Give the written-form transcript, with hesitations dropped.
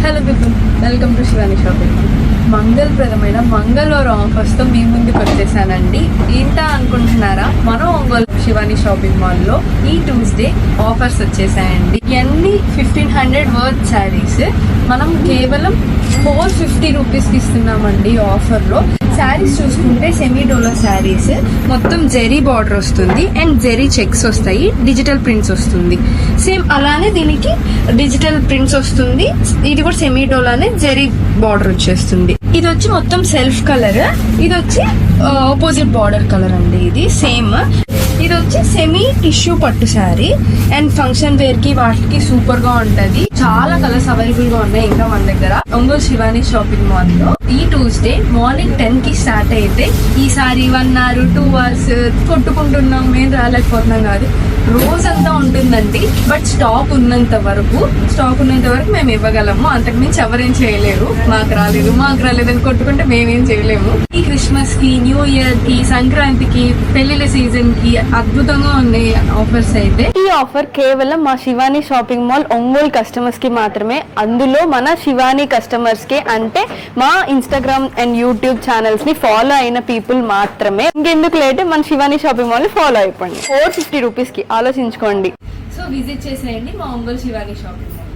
Hello people, welcome to Shivani shopping. మంగళప్రదమైన మంగళవారం ఆఫర్స్తో మీ ముందుకు వచ్చేసానండి. ఏంటా అనుకుంటున్నారా? మనం ఒంగోలు శివాని షాపింగ్ మాల్లో ఈ ట్యూస్డే ఆఫర్స్ వచ్చేసాయండి. ఇవన్నీ 1500 వర్త్ శారీస్ మనం కేవలం 450 రూపీస్కి ఇస్తున్నామండి ఆఫర్లో. శారీస్ చూసుకుంటే సెమీ డోలో శారీస్, మొత్తం జెరీ బార్డర్ వస్తుంది అండ్ జెరీ చెక్స్ వస్తాయి, డిజిటల్ ప్రింట్స్ వస్తుంది. సేమ్ అలానే దీనికి డిజిటల్ ప్రింట్స్ వస్తుంది. ఇది కూడా సెమీ డోలానే జెరీ బార్డర్ వచ్చేస్తుంది. ఇది వచ్చి మొత్తం సెల్ఫ్ కలర్, ఇది వచ్చి ఆపోజిట్ బార్డర్ కలర్ అండి. ఇది సేమ్. ఇది వచ్చి సెమీ టిష్యూ పట్టు శారీ అండ్ ఫంక్షన్ వేర్ కి వాటికి సూపర్ గా ఉంటది. చాలా కలర్స్ అవైలబుల్ గా ఉన్నాయి ఇంకా మన దగ్గర ఒంగోలు శివాని షాపింగ్ మాల్ లో. ఈ ట్యూస్డే మార్నింగ్ 10 కి స్టార్ట్ అయితే ఈసారి 1 hour 2 hours కొట్టుకుంటున్నాం, మేము రాలేకపోతున్నాం కాదు, రోజంతా ఉంటుందండి. బట్ స్టాక్ ఉన్నంత వరకు మేము ఇవ్వగలము. అంతకుమించి ఎవరేం చేయలేరు. మాకు రాలేదని కొట్టుకుంటే మేమేం చేయలేము. ఈ క్రిస్మస్ కి, న్యూ ఇయర్ కి, సంక్రాంతికి, పెళ్లిళ్ళ సీజన్ కి అద్భుతంగా ఉన్నాయి ఆఫర్స్ అయితే. ఈ ఆఫర్ కేవలం మా Shivani shopping mall Ongole customers కి మాత్రమే. అందులో మన శివాని కస్టమర్స్ కి అంటే మా ఇన్స్టాగ్రామ్ అండ్ యూట్యూబ్ ఛానల్స్ ని ఫాలో అయిన పీపుల్ మాత్రమే. ఇంకెందుకు లేట్, మన శివాని షాపింగ్ మాల్ ని ఫాలో అయిపోండి. 450 రూపీస్ కి ఆలోచించుకోండి. సో విజిట్ చేసేయండి మా ఒంగోలు శివాని షాపింగ్ మాల్.